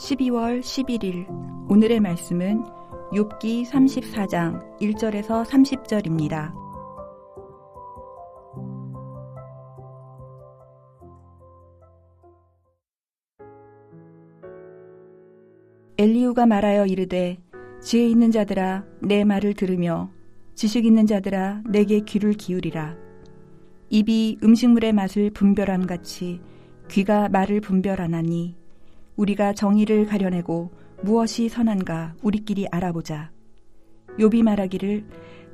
12월 11일 오늘의 말씀은 욥기 34장 1절에서 30절입니다. 엘리후가 말하여 이르되 지혜 있는 자들아 내 말을 들으며 지식 있는 자들아 내게 귀를 기울이라. 입이 음식물의 맛을 분별함 같이 귀가 말을 분별하나니 우리가 정의를 가려내고 무엇이 선한가 우리끼리 알아보자. 욥이 말하기를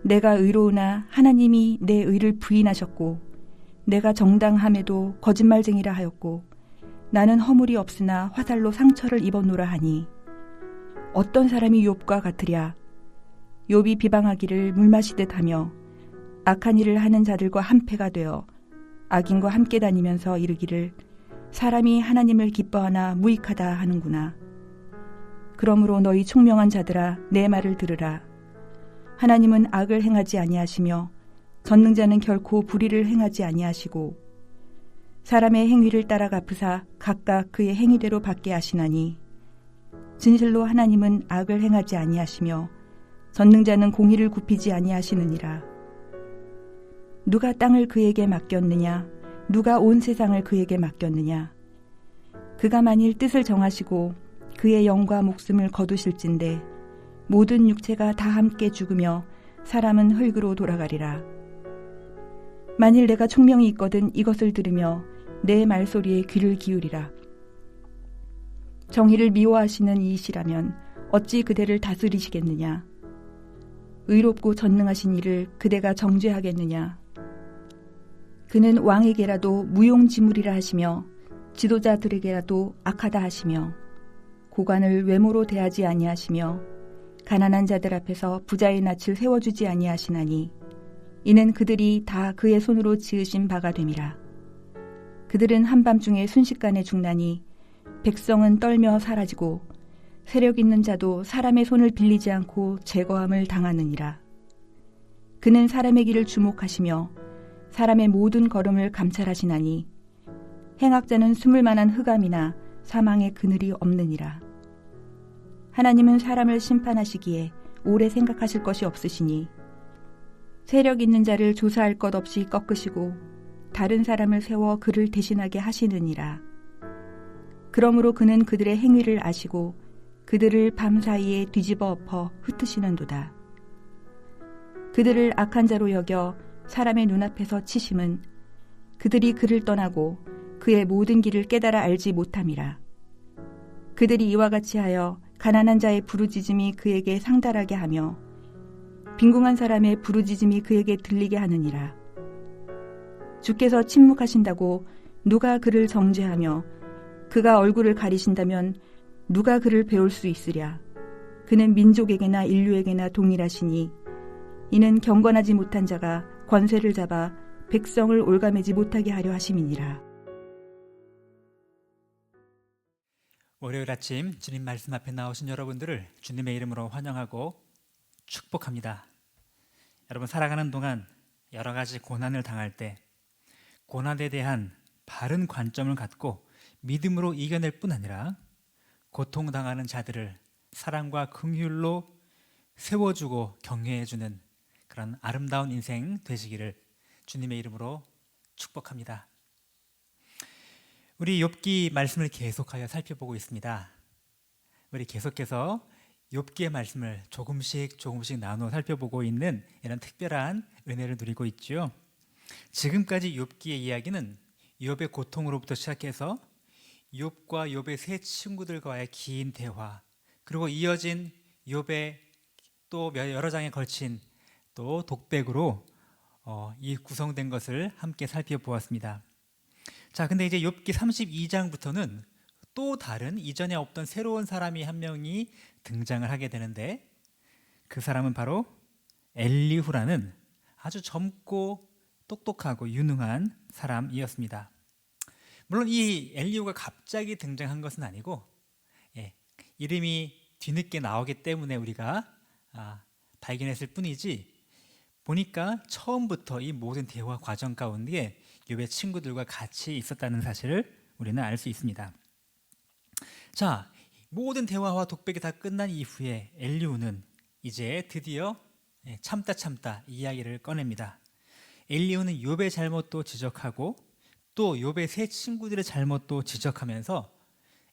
내가 의로우나 하나님이 내 의를 부인하셨고 내가 정당함에도 거짓말쟁이라 하였고 나는 허물이 없으나 화살로 상처를 입었노라 하니 어떤 사람이 욥과 같으랴. 욥이 비방하기를 물 마시듯 하며 악한 일을 하는 자들과 한패가 되어 악인과 함께 다니면서 이르기를 사람이 하나님을 기뻐하나 무익하다 하는구나. 그러므로 너희 총명한 자들아 내 말을 들으라. 하나님은 악을 행하지 아니하시며 전능자는 결코 불의를 행하지 아니하시고 사람의 행위를 따라 갚으사 각각 그의 행위대로 받게 하시나니 진실로 하나님은 악을 행하지 아니하시며 전능자는 공의를 굽히지 아니하시느니라. 누가 땅을 그에게 맡겼느냐? 누가 온 세상을 그에게 맡겼느냐? 그가 만일 뜻을 정하시고 그의 영과 목숨을 거두실진데 모든 육체가 다 함께 죽으며 사람은 흙으로 돌아가리라. 만일 내가 총명이 있거든 이것을 들으며 내 말소리에 귀를 기울이라. 정의를 미워하시는 이이시라면 어찌 그대를 다스리시겠느냐? 의롭고 전능하신 이를 그대가 정죄하겠느냐? 그는 왕에게라도 무용지물이라 하시며 지도자들에게라도 악하다 하시며 고관을 외모로 대하지 아니하시며 가난한 자들 앞에서 부자의 낯을 세워주지 아니하시나니 이는 그들이 다 그의 손으로 지으신 바가 됨이라. 그들은 한밤중에 순식간에 죽나니 백성은 떨며 사라지고 세력 있는 자도 사람의 손을 빌리지 않고 제거함을 당하느니라. 그는 사람의 길을 주목하시며 사람의 모든 걸음을 감찰하시나니 행악자는 숨을 만한 흑암이나 사망의 그늘이 없느니라. 하나님은 사람을 심판하시기에 오래 생각하실 것이 없으시니 세력 있는 자를 조사할 것 없이 꺾으시고 다른 사람을 세워 그를 대신하게 하시느니라. 그러므로 그는 그들의 행위를 아시고 그들을 밤사이에 뒤집어 엎어 흩으시는도다. 그들을 악한 자로 여겨 사람의 눈앞에서 치심은 그들이 그를 떠나고 그의 모든 길을 깨달아 알지 못함이라. 그들이 이와 같이 하여 가난한 자의 부르짖음이 그에게 상달하게 하며 빈궁한 사람의 부르짖음이 그에게 들리게 하느니라. 주께서 침묵하신다고 누가 그를 정죄하며 그가 얼굴을 가리신다면 누가 그를 배울 수 있으랴. 그는 민족에게나 인류에게나 동일하시니 이는 경건하지 못한 자가 권세를 잡아 백성을 올가매지 못하게 하려 하심이니라. 월요일 아침 주님 말씀 앞에 나오신 여러분들을 주님의 이름으로 환영하고 축복합니다. 여러분, 살아가는 동안 여러 가지 고난을 당할 때 고난에 대한 바른 관점을 갖고 믿음으로 이겨낼 뿐 아니라 고통당하는 자들을 사랑과 긍휼로 세워주고 격려해주는 그런 아름다운 인생 되시기를 주님의 이름으로 축복합니다. 우리 욥기 말씀을 계속하여 살펴보고 있습니다. 우리 계속해서 욥기의 말씀을 조금씩 나누어 살펴보고 있는 이런 특별한 은혜를 누리고 있죠. 지금까지 욥기의 이야기는 욥의 고통으로부터 시작해서 욥과 욥의 세 친구들과의 긴 대화, 그리고 이어진 욥의 또 여러 장에 걸친 또 독백으로 이 구성된 것을 함께 살펴보았습니다. 자, 근데 이제 욥기 32장부터는 또 다른 이전에 없던 새로운 사람이 한 명이 등장을 하게 되는데 그 사람은 바로 엘리후라는 아주 젊고 똑똑하고 유능한 사람이었습니다. 물론 이 엘리후가 갑자기 등장한 것은 아니고 이름이 뒤늦게 나오기 때문에 우리가 발견했을 뿐이지, 보니까 처음부터 이 모든 대화 과정 가운데 욥의 친구들과 같이 있었다는 사실을 우리는 알 수 있습니다. 자, 모든 대화와 독백이 다 끝난 이후에 엘리후는 이제 드디어 참다 이야기를 꺼냅니다. 엘리후는 욥의 잘못도 지적하고 또 욥의 세 친구들의 잘못도 지적하면서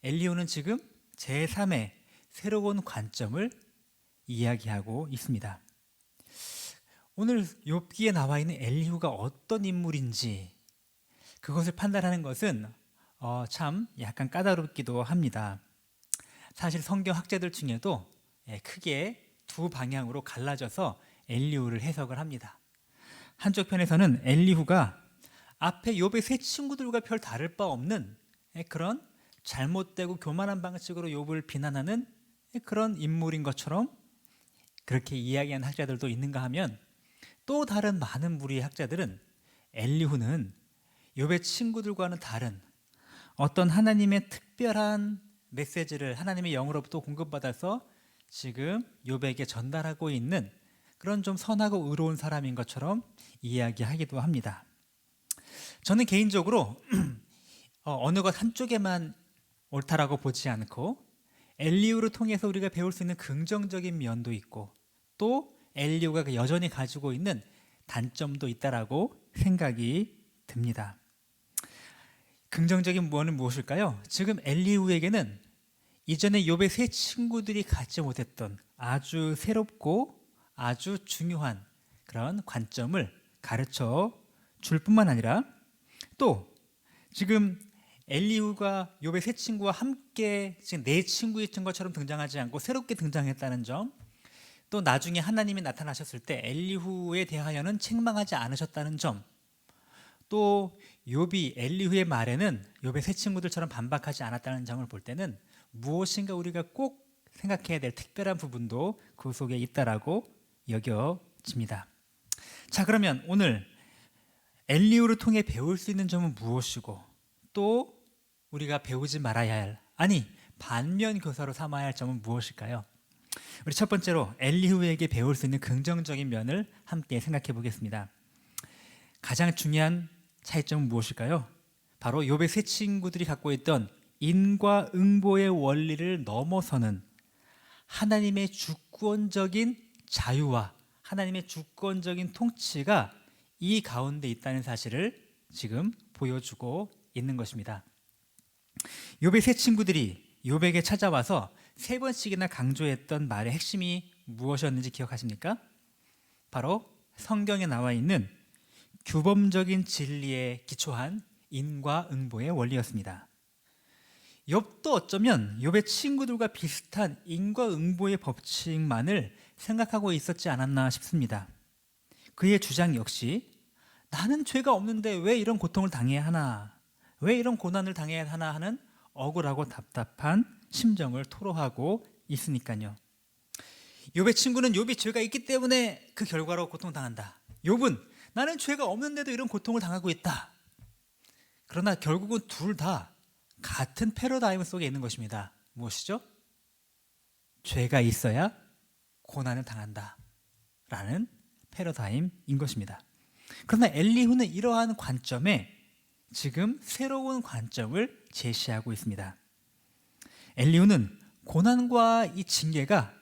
엘리후는 지금 제3의 새로운 관점을 이야기하고 있습니다. 오늘 욥기에 나와 있는 엘리후가 어떤 인물인지 그것을 판단하는 것은 참 약간 까다롭기도 합니다. 사실 성경 학자들 중에도 크게 두 방향으로 갈라져서 엘리후를 해석을 합니다. 한쪽 편에서는 엘리후가 앞에 욥의 세 친구들과 별 다를 바 없는 그런 잘못되고 교만한 방식으로 욥을 비난하는 그런 인물인 것처럼 그렇게 이야기하는 학자들도 있는가 하면, 또 다른 많은 무리의 학자들은 엘리후는 욥의 친구들과는 다른 어떤 하나님의 특별한 메시지를 하나님의 영으로부터 공급받아서 지금 욥에게 전달하고 있는 그런 좀 선하고 의로운 사람인 것처럼 이야기하기도 합니다. 저는 개인적으로 어느 것 한쪽에만 옳다라고 보지 않고 엘리후를 통해서 우리가 배울 수 있는 긍정적인 면도 있고 또 엘리후가 여전히 가지고 있는 단점도 있다라고 생각이 듭니다. 긍정적인 면은 무엇일까요? 지금 엘리후에게는 이전에 욥의 세 친구들이 갖지 못했던 아주 새롭고 아주 중요한 그런 관점을 가르쳐 줄 뿐만 아니라 또 지금 엘리후가 욥의 세 친구와 함께 지금 네 친구였던 것처럼 등장하지 않고 새롭게 등장했다는 점, 또 나중에 하나님이 나타나셨을 때 엘리후에 대하여는 책망하지 않으셨다는 점, 또 욥이 엘리후의 말에는 욥의 세 친구들처럼 반박하지 않았다는 점을 볼 때는 무엇인가 우리가 꼭 생각해야 될 특별한 부분도 그 속에 있다라고 여겨집니다. 자, 그러면 오늘 엘리후를 통해 배울 수 있는 점은 무엇이고 또 우리가 배우지 말아야 할, 아니 반면 교사로 삼아야 할 점은 무엇일까요? 우리 첫 번째로 엘리후에게 배울 수 있는 긍정적인 면을 함께 생각해 보겠습니다. 가장 중요한 차이점은 무엇일까요? 바로 욥의 세 친구들이 갖고 있던 인과응보의 원리를 넘어서는 하나님의 주권적인 자유와 하나님의 주권적인 통치가 이 가운데 있다는 사실을 지금 보여주고 있는 것입니다. 욥의 세 친구들이 욥에게 찾아와서 세 번씩이나 강조했던 말의 핵심이 무엇이었는지 기억하십니까? 바로 성경에 나와 있는 규범적인 진리에 기초한 인과응보의 원리였습니다. 욥도 어쩌면 욥의 친구들과 비슷한 인과응보의 법칙만을 생각하고 있었지 않았나 싶습니다. 그의 주장 역시 나는 죄가 없는데 왜 이런 고통을 당해야 하나, 왜 이런 고난을 당해야 하나 하는 억울하고 답답한 심정을 토로하고 있으니까요. 욥의 친구는 욥이 죄가 있기 때문에 그 결과로 고통당한다. 욥은 나는 죄가 없는데도 이런 고통을 당하고 있다. 그러나 결국은 둘 다 같은 패러다임 속에 있는 것입니다. 무엇이죠? 죄가 있어야 고난을 당한다 라는 패러다임인 것입니다. 그러나 엘리후는 이러한 관점에 지금 새로운 관점을 제시하고 있습니다. 엘리후는 고난과 이 징계가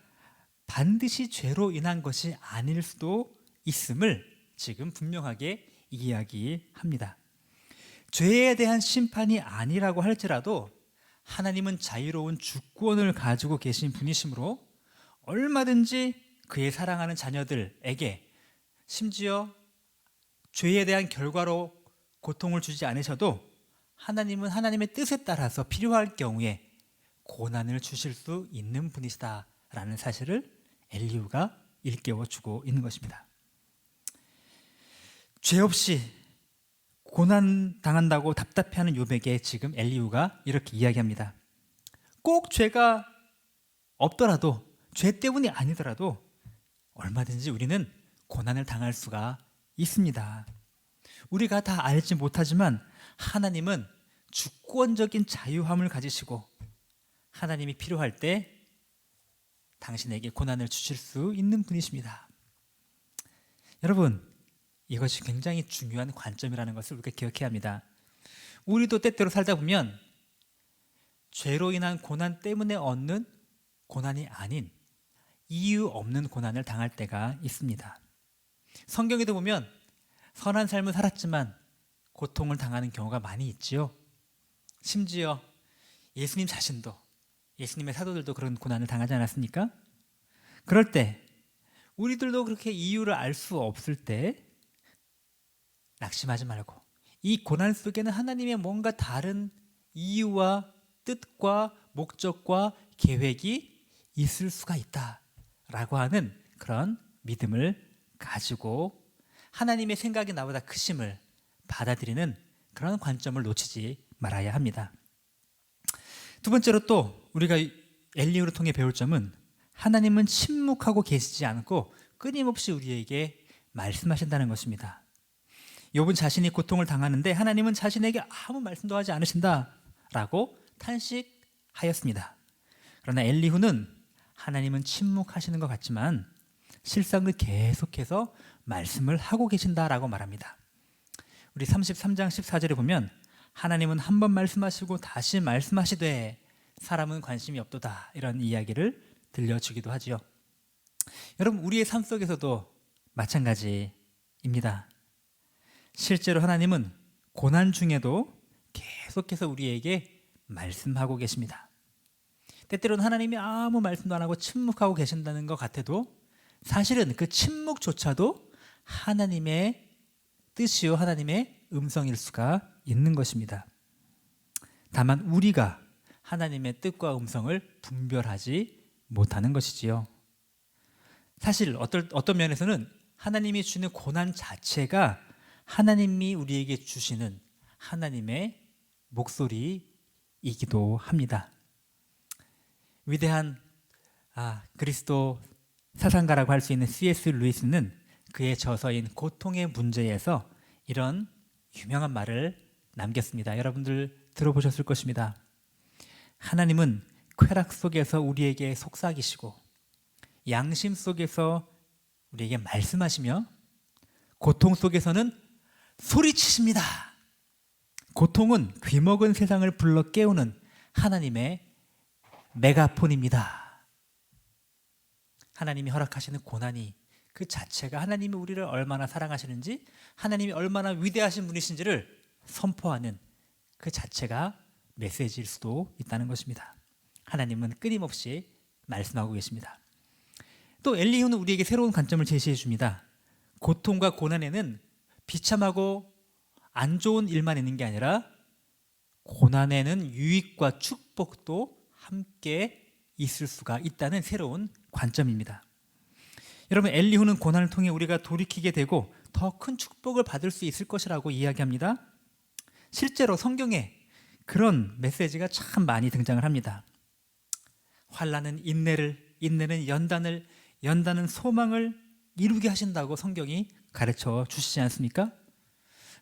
반드시 죄로 인한 것이 아닐 수도 있음을 지금 분명하게 이야기합니다. 죄에 대한 심판이 아니라고 할지라도 하나님은 자유로운 주권을 가지고 계신 분이시므로 얼마든지 그의 사랑하는 자녀들에게 심지어 죄에 대한 결과로 고통을 주지 않으셔도 하나님은 하나님의 뜻에 따라서 필요할 경우에 고난을 주실 수 있는 분이시다라는 사실을 엘리후가 일깨워주고 있는 것입니다. 죄 없이 고난 당한다고 답답해하는 욥에게 지금 엘리후가 이렇게 이야기합니다. 꼭 죄가 없더라도, 죄 때문이 아니더라도 얼마든지 우리는 고난을 당할 수가 있습니다. 우리가 다 알지 못하지만 하나님은 주권적인 자유함을 가지시고 하나님이 필요할 때 당신에게 고난을 주실 수 있는 분이십니다. 여러분, 이것이 굉장히 중요한 관점이라는 것을 우리가 기억해야 합니다. 우리도 때때로 살다 보면 죄로 인한 고난 때문에 얻는 고난이 아닌 이유 없는 고난을 당할 때가 있습니다. 성경에도 보면 선한 삶을 살았지만 고통을 당하는 경우가 많이 있지요. 심지어 예수님 자신도, 예수님의 사도들도 그런 고난을 당하지 않았습니까? 그럴 때 우리들도 그렇게 이유를 알 수 없을 때 낙심하지 말고 이 고난 속에는 하나님의 뭔가 다른 이유와 뜻과 목적과 계획이 있을 수가 있다라고 하는 그런 믿음을 가지고 하나님의 생각이 나보다 크심을 받아들이는 그런 관점을 놓치지 말아야 합니다. 두 번째로 또 우리가 엘리후를 통해 배울 점은 하나님은 침묵하고 계시지 않고 끊임없이 우리에게 말씀하신다는 것입니다. 욥은 자신이 고통을 당하는데 하나님은 자신에게 아무 말씀도 하지 않으신다라고 탄식하였습니다. 그러나 엘리후는 하나님은 침묵하시는 것 같지만 실상은 계속해서 말씀을 하고 계신다라고 말합니다. 우리 33장 14절에 보면 하나님은 한 번 말씀하시고 다시 말씀하시되 사람은 관심이 없도다, 이런 이야기를 들려주기도 하지요. 여러분, 우리의 삶 속에서도 마찬가지입니다. 실제로 하나님은 고난 중에도 계속해서 우리에게 말씀하고 계십니다. 때때로는 하나님이 아무 말씀도 안 하고 침묵하고 계신다는 것 같아도 사실은 그 침묵조차도 하나님의 뜻이요 하나님의 음성일 수가 있는 것입니다. 다만 우리가 하나님의 뜻과 음성을 분별하지 못하는 것이지요. 사실 어떤 면에서는 하나님이 주는 고난 자체가 하나님이 우리에게 주시는 하나님의 목소리이기도 합니다. 위대한 그리스도 사상가라고 할 수 있는 C.S. 루이스는 그의 저서인 고통의 문제에서 이런 유명한 말을 남겼습니다. 여러분들 들어보셨을 것입니다. 하나님은 쾌락 속에서 우리에게 속삭이시고 양심 속에서 우리에게 말씀하시며 고통 속에서는 소리치십니다. 고통은 귀먹은 세상을 불러 깨우는 하나님의 메가폰입니다. 하나님이 허락하시는 고난이 그 자체가 하나님이 우리를 얼마나 사랑하시는지, 하나님이 얼마나 위대하신 분이신지를 선포하는 그 자체가 메시지일 수도 있다는 것입니다. 하나님은 끊임없이 말씀하고 계십니다. 또 엘리후는 우리에게 새로운 관점을 제시해 줍니다. 고통과 고난에는 비참하고 안 좋은 일만 있는 게 아니라 고난에는 유익과 축복도 함께 있을 수가 있다는 새로운 관점입니다. 여러분, 엘리후는 고난을 통해 우리가 돌이키게 되고 더 큰 축복을 받을 수 있을 것이라고 이야기합니다. 실제로 성경에 그런 메시지가 참 많이 등장을 합니다. 환난은 인내를, 인내는 연단을, 연단은 소망을 이루게 하신다고 성경이 가르쳐 주시지 않습니까?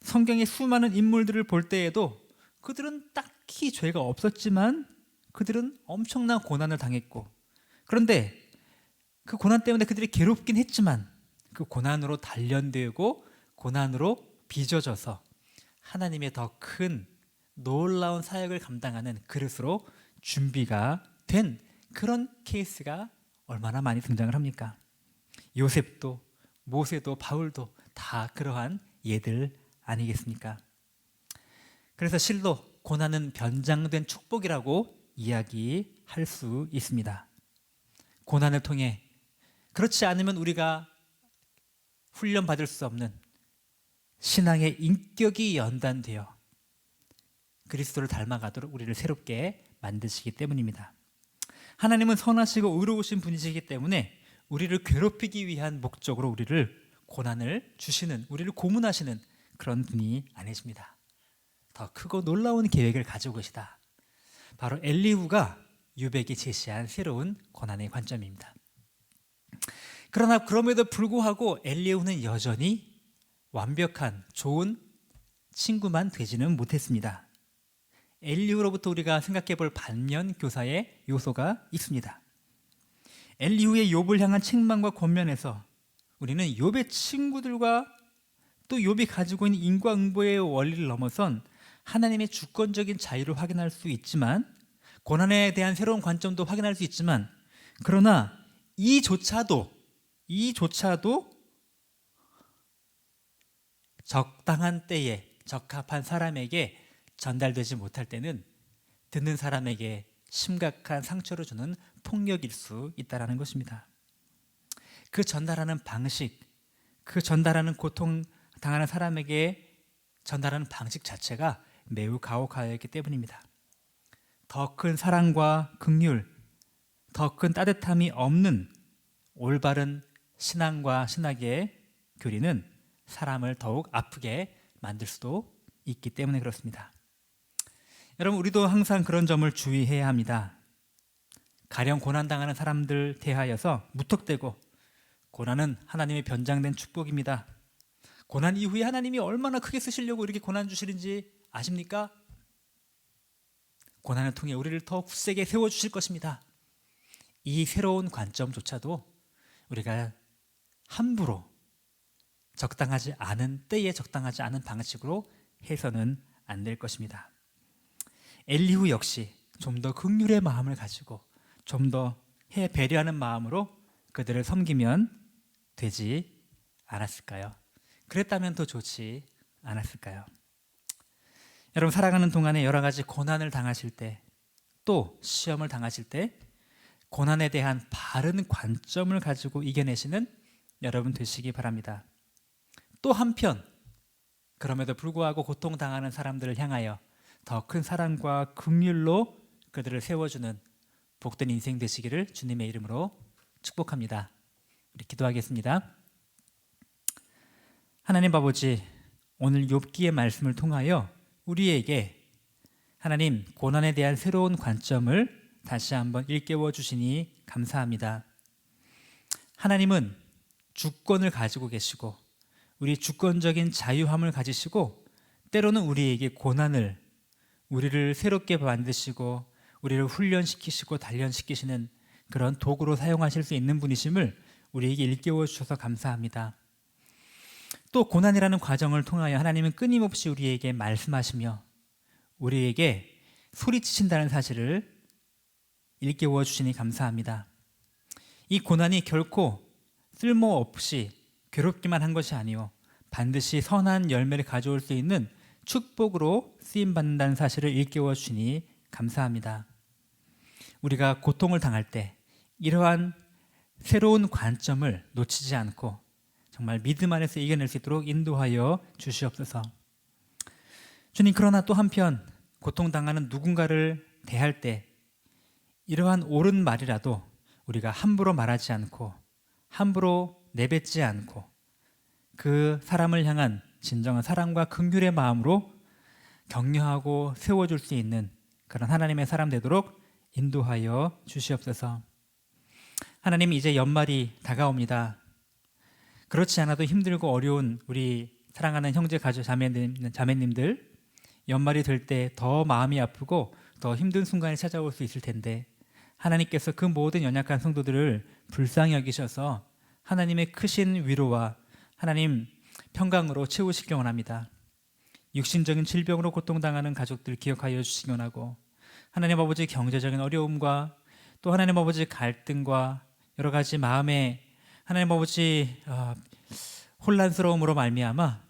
성경의 수많은 인물들을 볼 때에도 그들은 딱히 죄가 없었지만 그들은 엄청난 고난을 당했고, 그런데 그 고난 때문에 그들이 괴롭긴 했지만 그 고난으로 단련되고 고난으로 빚어져서 하나님의 더 큰 놀라운 사역을 감당하는 그릇으로 준비가 된 그런 케이스가 얼마나 많이 등장을 합니까? 요셉도 모세도 바울도 다 그러한 예들 아니겠습니까? 그래서 실로 고난은 변장된 축복이라고 이야기할 수 있습니다. 고난을 통해, 그렇지 않으면 우리가 훈련받을 수 없는 신앙의 인격이 연단되어 그리스도를 닮아가도록 우리를 새롭게 만드시기 때문입니다. 하나님은 선하시고 의로우신 분이시기 때문에 우리를 괴롭히기 위한 목적으로 우리를 고난을 주시는, 우리를 고문하시는 그런 분이 아니십니다. 더 크고 놀라운 계획을 가지고 계시다. 바로 엘리후가 유백이 제시한 새로운 고난의 관점입니다. 그러나 그럼에도 불구하고 엘리후는 여전히 완벽한 좋은 친구만 되지는 못했습니다. 엘리후로부터 우리가 생각해 볼 반면 교사의 요소가 있습니다. 엘리후의 욥을 향한 책망과 권면에서 우리는 욥의 친구들과 또 욥이 가지고 있는 인과응보의 원리를 넘어선 하나님의 주권적인 자유를 확인할 수 있지만, 고난에 대한 새로운 관점도 확인할 수 있지만, 그러나 이조차도 적당한 때에 적합한 사람에게 전달되지 못할 때는 듣는 사람에게 심각한 상처를 주는 폭력일 수 있다는 것입니다. 그 전달하는 방식, 그 전달하는 고통 당하는 사람에게 전달하는 방식 자체가 매우 가혹하였기 때문입니다. 더 큰 사랑과 긍휼, 더 큰 따뜻함이 없는 올바른 신앙과 신학의 교리는 사람을 더욱 아프게 만들 수도 있기 때문에 그렇습니다. 여러분, 우리도 항상 그런 점을 주의해야 합니다. 가령 고난당하는 사람들 대하여서 무턱대고 고난은 하나님의 변장된 축복입니다. 고난 이후에 하나님이 얼마나 크게 쓰시려고 이렇게 고난 주시는지 아십니까? 고난을 통해 우리를 더 굳세게 세워주실 것입니다. 이 새로운 관점조차도 우리가 함부로 적당하지 않은 때에 적당하지 않은 방식으로 해서는 안 될 것입니다. 엘리후 역시 좀 더 긍휼의 마음을 가지고 좀 더 배려하는 마음으로 그들을 섬기면 되지 않았을까요? 그랬다면 더 좋지 않았을까요? 여러분, 살아가는 동안에 여러 가지 고난을 당하실 때, 또 시험을 당하실 때 고난에 대한 바른 관점을 가지고 이겨내시는 여러분 되시기 바랍니다. 또 한편 그럼에도 불구하고 고통당하는 사람들을 향하여 더 큰 사랑과 긍휼로 그들을 세워주는 복된 인생 되시기를 주님의 이름으로 축복합니다. 우리 기도하겠습니다. 하나님 아버지, 오늘 욥기의 말씀을 통하여 우리에게 하나님 고난에 대한 새로운 관점을 다시 한번 일깨워 주시니 감사합니다. 하나님은 주권을 가지고 계시고 우리 주권적인 자유함을 가지시고 때로는 우리에게 고난을, 우리를 새롭게 만드시고 우리를 훈련시키시고 단련시키시는 그런 도구로 사용하실 수 있는 분이심을 우리에게 일깨워 주셔서 감사합니다. 또 고난이라는 과정을 통하여 하나님은 끊임없이 우리에게 말씀하시며 우리에게 소리치신다는 사실을 일깨워 주시니 감사합니다. 이 고난이 결코 쓸모없이 괴롭기만 한 것이 아니요 반드시 선한 열매를 가져올 수 있는 축복으로 쓰임받는다는 사실을 일깨워 주시니 감사합니다. 우리가 고통을 당할 때 이러한 새로운 관점을 놓치지 않고 정말 믿음 안에서 이겨낼 수 있도록 인도하여 주시옵소서. 주님, 그러나 또 한편 고통당하는 누군가를 대할 때 이러한 옳은 말이라도 우리가 함부로 말하지 않고 함부로 내뱉지 않고 그 사람을 향한 진정한 사랑과 긍휼의 마음으로 격려하고 세워줄 수 있는 그런 하나님의 사람 되도록 인도하여 주시옵소서. 하나님, 이제 연말이 다가옵니다. 그렇지 않아도 힘들고 어려운 우리 사랑하는 형제 가족 자매님들 연말이 될 때 더 마음이 아프고 더 힘든 순간이 찾아올 수 있을 텐데 하나님께서 그 모든 연약한 성도들을 불쌍히 여기셔서 하나님의 크신 위로와 하나님 평강으로 채우시기 원합니다. 육신적인 질병으로 고통당하는 가족들 기억하여 주시기 원하고 하나님 아버지 경제적인 어려움과 또 하나님 아버지 갈등과 여러 가지 마음의 하나님 아버지 혼란스러움으로 말미암아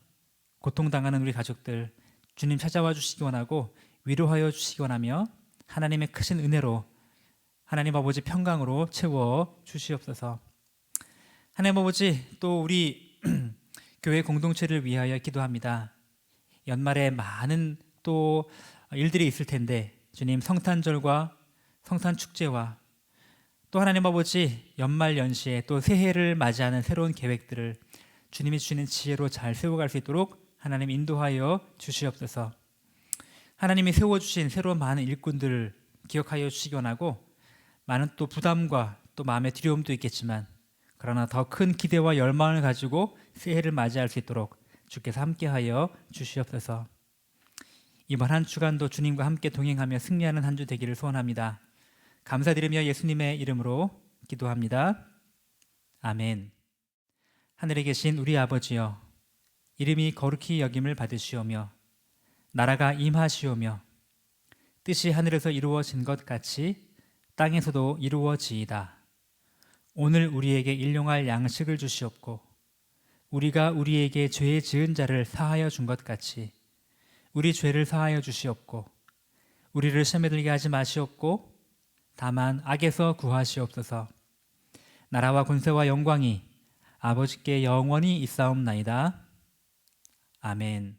고통당하는 우리 가족들 주님 찾아와 주시기 원하고 위로하여 주시기 원하며 하나님의 크신 은혜로 하나님 아버지 평강으로 채워 주시옵소서. 하나님 아버지, 또 우리 교회 공동체를 위하여 기도합니다. 연말에 많은 또 일들이 있을 텐데 주님, 성탄절과 성탄축제와 또 하나님 아버지 연말 연시에 또 새해를 맞이하는 새로운 계획들을 주님이 주시는 지혜로 잘 세워갈 수 있도록 하나님 인도하여 주시옵소서. 하나님이 세워주신 새로운 많은 일꾼들을 기억하여 주시기 원하고 많은 또 부담과 또 마음의 두려움도 있겠지만 그러나 더 큰 기대와 열망을 가지고 새해를 맞이할 수 있도록 주께서 함께하여 주시옵소서. 이번 한 주간도 주님과 함께 동행하며 승리하는 한 주 되기를 소원합니다. 감사드리며 예수님의 이름으로 기도합니다. 아멘. 하늘에 계신 우리 아버지여, 이름이 거룩히 여김을 받으시오며 나라가 임하시오며 뜻이 하늘에서 이루어진 것 같이 땅에서도 이루어지이다. 오늘 우리에게 일용할 양식을 주시옵고 우리가 우리에게 죄 지은 자를 사하여 준 것 같이 우리 죄를 사하여 주시옵고 우리를 시험에 들게 하지 마시옵고 다만 악에서 구하시옵소서. 나라와 권세와 영광이 아버지께 영원히 있사옵나이다. 아멘.